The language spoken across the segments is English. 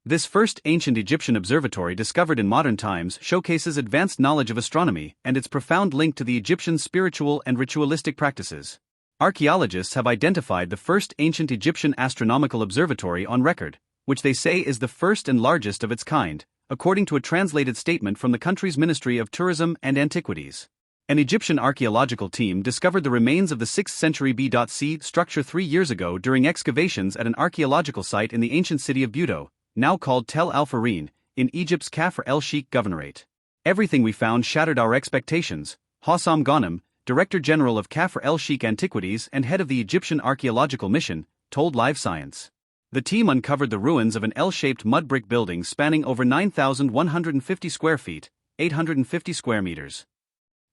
This first ancient Egyptian observatory discovered in modern times showcases advanced knowledge of astronomy and its profound link to the Egyptian spiritual and ritualistic practices. Archaeologists have identified the first ancient Egyptian astronomical observatory on record, which they say is the first and largest of its kind, according to a translated statement from the country's Ministry of Tourism and Antiquities. An Egyptian archaeological team discovered the remains of the 6th century B.C. structure 3 years ago during excavations at an archaeological site in the ancient city of Buto, now called Tel Al-Farin, in Egypt's Kafr el-Sheikh Governorate. Everything we found shattered our expectations, Hossam Ghanem, Director General of Kafr el-Sheikh Antiquities and head of the Egyptian Archaeological Mission, told Live Science. The team uncovered the ruins of an L-shaped mud brick building spanning over 9,150 square feet, 850 square meters.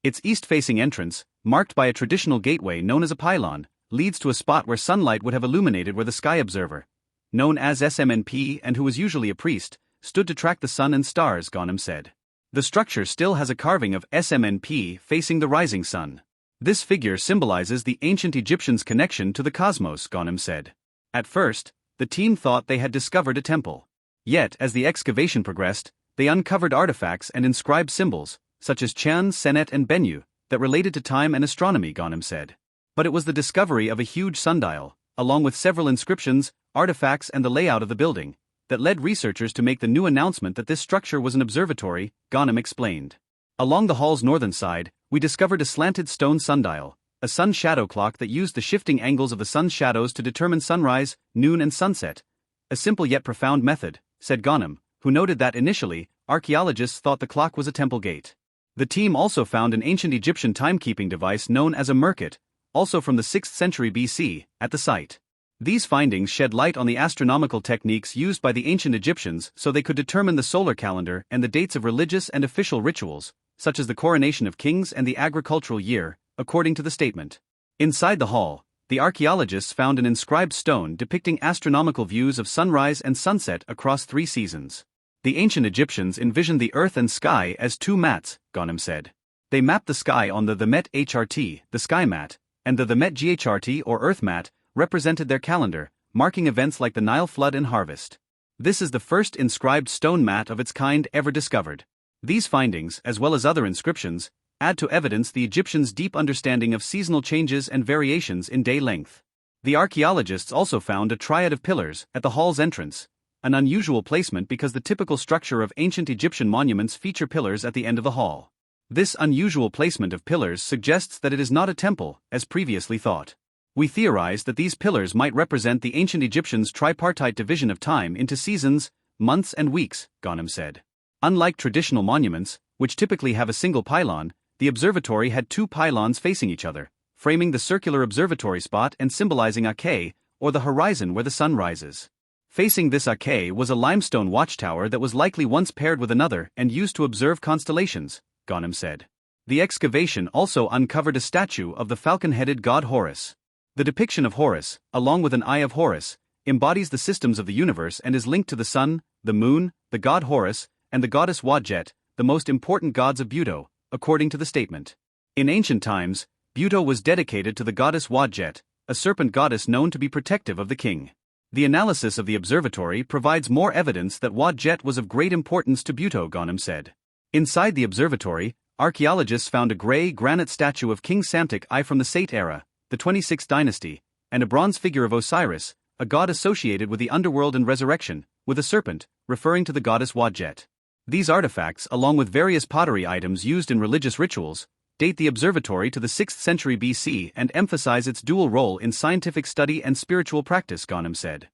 Its east-facing entrance, marked by a traditional gateway known as a pylon, leads to a spot where sunlight would have illuminated where the sky observer, known as SMNP and who was usually a priest, stood to track the sun and stars, Ghanem said. The structure still has a carving of SMNP facing the rising sun. This figure symbolizes the ancient Egyptians' connection to the cosmos, Ghanem said. At first, the team thought they had discovered a temple. Yet, as the excavation progressed, they uncovered artifacts and inscribed symbols, such as Chan, Senet and Bennu, that related to time and astronomy, Ghanem said. But it was the discovery of a huge sundial, along with several inscriptions, artifacts and the layout of the building, that led researchers to make the new announcement that this structure was an observatory, Ghanem explained. Along the hall's northern side, we discovered a slanted stone sundial, a sun shadow clock that used the shifting angles of the sun's shadows to determine sunrise, noon and sunset. A simple yet profound method, said Ghanem, who noted that initially, archaeologists thought the clock was a temple gate. The team also found an ancient Egyptian timekeeping device known as a merkit, also from the 6th century BC, at the site. These findings shed light on the astronomical techniques used by the ancient Egyptians so they could determine the solar calendar and the dates of religious and official rituals, such as the coronation of kings and the agricultural year, according to the statement. Inside the hall, the archaeologists found an inscribed stone depicting astronomical views of sunrise and sunset across 3 seasons. The ancient Egyptians envisioned the earth and sky as 2 mats, Ghanem said. They mapped the sky on the Met HRT, the sky mat, and the Met GHRT or earth mat, represented their calendar, marking events like the Nile flood and harvest. This is the first inscribed stone mat of its kind ever discovered. These findings, as well as other inscriptions, add to evidence the Egyptians' deep understanding of seasonal changes and variations in day length. The archaeologists also found a triad of pillars at the hall's entrance, an unusual placement because the typical structure of ancient Egyptian monuments feature pillars at the end of the hall. This unusual placement of pillars suggests that it is not a temple, as previously thought. We theorize that these pillars might represent the ancient Egyptians' tripartite division of time into seasons, months and weeks, Ghanem said. Unlike traditional monuments, which typically have a single pylon, the observatory had 2 pylons facing each other, framing the circular observatory spot and symbolizing Ake, or the horizon where the sun rises. Facing this Ake was a limestone watchtower that was likely once paired with another and used to observe constellations, Ghanem said. The excavation also uncovered a statue of the falcon-headed god Horus. The depiction of Horus, along with an eye of Horus, embodies the systems of the universe and is linked to the sun, the moon, the god Horus, and the goddess Wadjet, the most important gods of Buto, according to the statement. In ancient times, Buto was dedicated to the goddess Wadjet, a serpent goddess known to be protective of the king. The analysis of the observatory provides more evidence that Wadjet was of great importance to Buto, Ghanem said. Inside the observatory, archaeologists found a gray granite statue of King Psamtik I from the Sate era, the 26th dynasty, and a bronze figure of Osiris, a god associated with the underworld and resurrection, with a serpent, referring to the goddess Wadjet. These artifacts, along with various pottery items used in religious rituals, date the observatory to the 6th century BC and emphasize its dual role in scientific study and spiritual practice, Ghanem said.